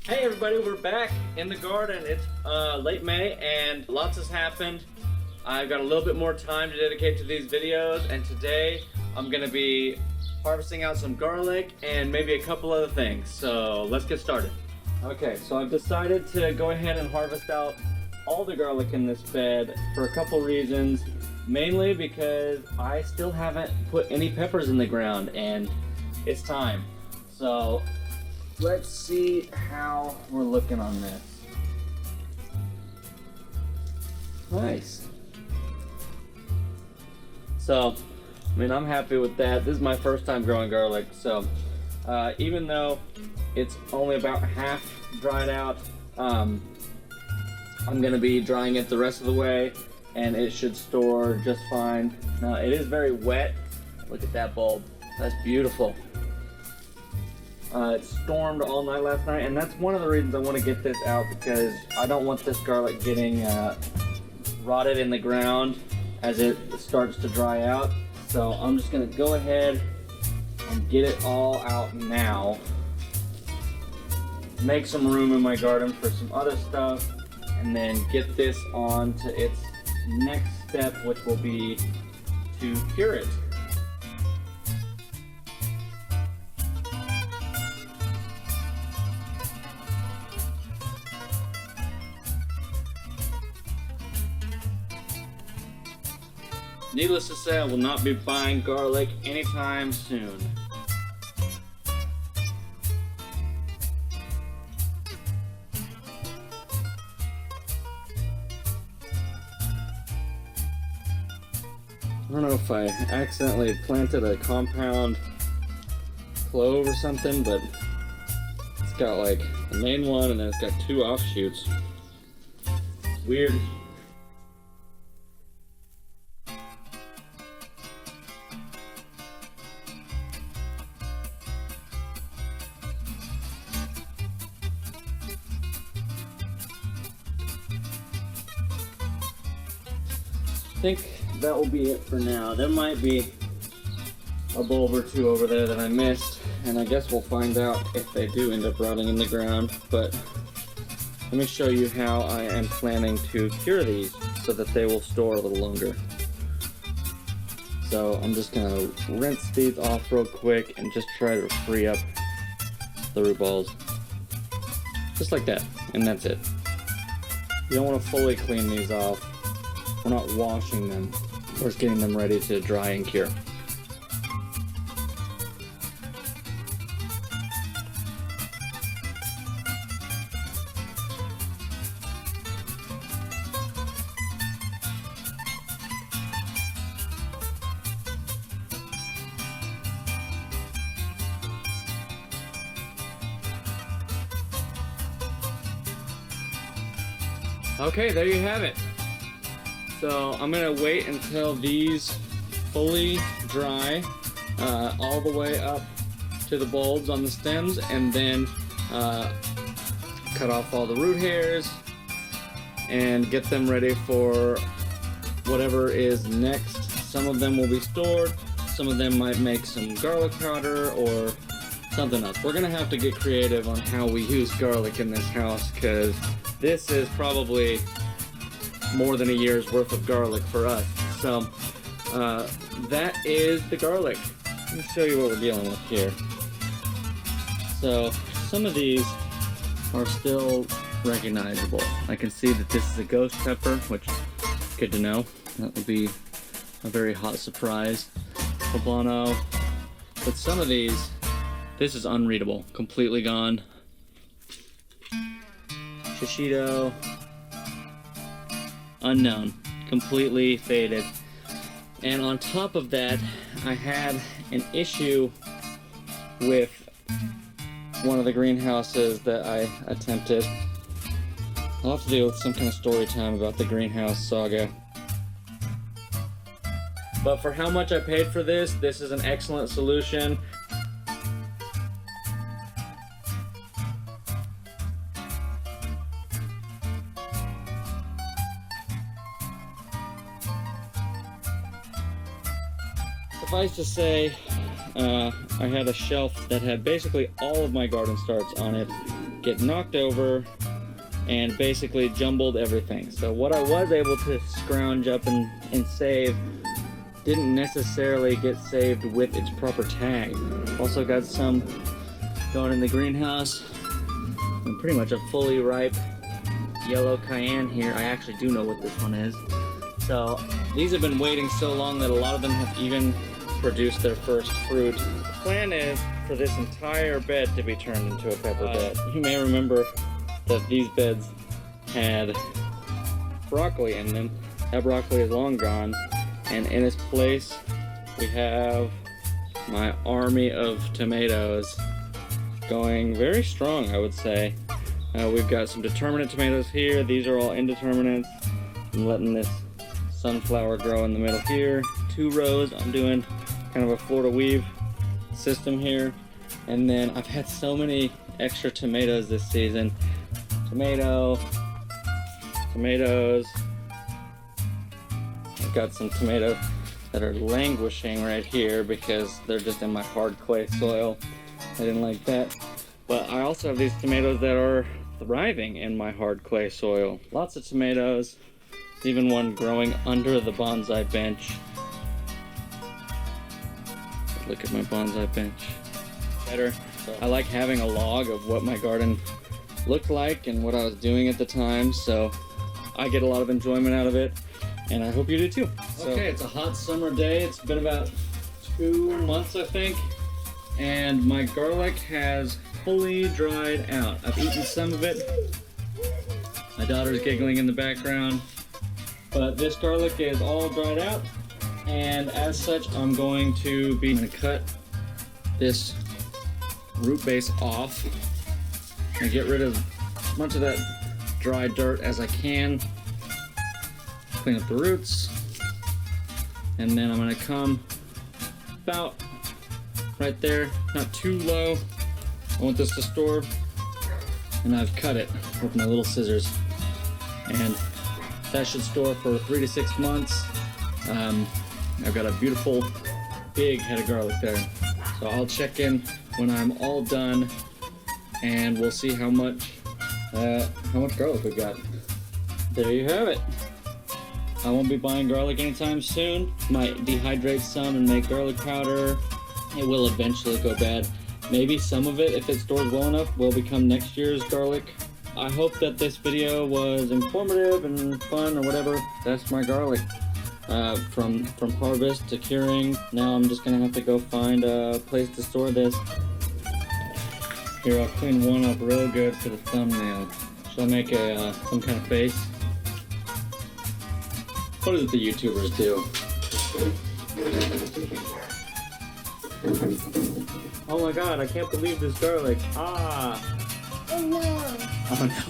Hey everybody, we're back in the garden. It's late May and lots has happened. I've got a little bit more time to dedicate to these videos, and today I'm gonna be harvesting out some garlic and maybe a couple other things. So let's get started. Okay, so I've decided to go ahead and harvest out all the garlic in this bed for a couple reasons. Mainly because I still haven't put any peppers in the ground and it's time. So let's see how we're looking on this. Nice. So, I mean, I'm happy with that. This is my first time growing garlic, so even though it's only about half dried out, I'm gonna be drying it the rest of the way, and it should store just fine. Now, it is very wet. Look at that bulb. That's beautiful. It stormed all night last night, and that's one of the reasons I want to get this out, because I don't want this garlic getting rotted in the ground as it starts to dry out. So I'm just going to go ahead and get it all out now. Make some room in my garden for some other stuff, and then get this on to its next step, which will be to cure it. Needless to say, I will not be buying garlic anytime soon. I don't know if I accidentally planted a compound clove or something, but it's got like the main one and then it's got two offshoots. Weird. I think that will be it for now. There might be a bulb or two over there that I missed, and I guess we'll find out if they do end up rotting in the ground. But let me show you how I am planning to cure these so that they will store a little longer. So I'm just gonna rinse these off real quick and just try to free up the root balls. Just like that, and that's it. You don't want to fully clean these off. We're not washing them, we're just getting them ready to dry and cure. Okay, there you have it. So I'm gonna wait until these fully dry all the way up to the bulbs on the stems, and then cut off all the root hairs and get them ready for whatever is next. Some of them will be stored, some of them might make some garlic powder or something else. We're gonna have to get creative on how we use garlic in this house, because this is probably more than a year's worth of garlic for us. So that is the garlic. Let me show you what we're dealing with here. So some of these are still recognizable. I can see that this is a ghost pepper, which is good to know. That will be a very hot surprise. Poblano. But some of these, this is unreadable, completely gone. Shishito. Unknown, completely faded. And on top of that, I had an issue with one of the greenhouses that I attempted. I'll have to deal with some kind of story time about the greenhouse saga. But for how much I paid for this is an excellent solution. Suffice to say, I had a shelf that had basically all of my garden starts on it, get knocked over and basically jumbled everything. So what I was able to scrounge up and save didn't necessarily get saved with its proper tag. Also got some going in the greenhouse. And pretty much a fully ripe yellow cayenne here. I actually do know what this one is. So these have been waiting so long that a lot of them have even produced their first fruit. The plan is for this entire bed to be turned into a pepper bed. You may remember that these beds had broccoli in them. That broccoli is long gone, and in its place we have my army of tomatoes going very strong, I would say. We've got some determinate tomatoes here. These are all indeterminates. I'm letting this sunflower grow in the middle here. 2 rows. I'm doing kind of a Florida weave system here. And then I've had so many extra tomatoes this season. Tomatoes. I've got some tomatoes that are languishing right here because they're just in my hard clay soil. I didn't like that. But I also have these tomatoes that are thriving in my hard clay soil. Lots of tomatoes. Even one growing under the bonsai bench. Look at my bonsai bench. Better. I like having a log of what my garden looked like and what I was doing at the time, so I get a lot of enjoyment out of it, and I hope you do too. Okay, it's a hot summer day. It's been about 2 months, I think, and my garlic has fully dried out. I've eaten some of it. My daughter's giggling in the background, but this garlic is all dried out, and as such, I'm going to cut this root base off and get rid of as much of that dry dirt as I can. Clean up the roots, and then I'm gonna come about right there, not too low. I want this to store, and I've cut it with my little scissors, and that should store for 3 to 6 months. I've got a beautiful big head of garlic there, so I'll check in when I'm all done, and we'll see how much garlic we've got. There you have it. I won't be buying garlic anytime soon. Might dehydrate some and make garlic powder. It will eventually go bad. Maybe some of it, if it stores well enough, will become next year's garlic. I hope that this video was informative and fun or whatever. That's my garlic. From harvest to curing. Now I'm just gonna have to go find a place to store this. Here, I'll clean one up real good for the thumbnail. Should I make some kind of face? What is it the YouTubers do? Oh my god, I can't believe this garlic. Ah! Oh no! Oh no.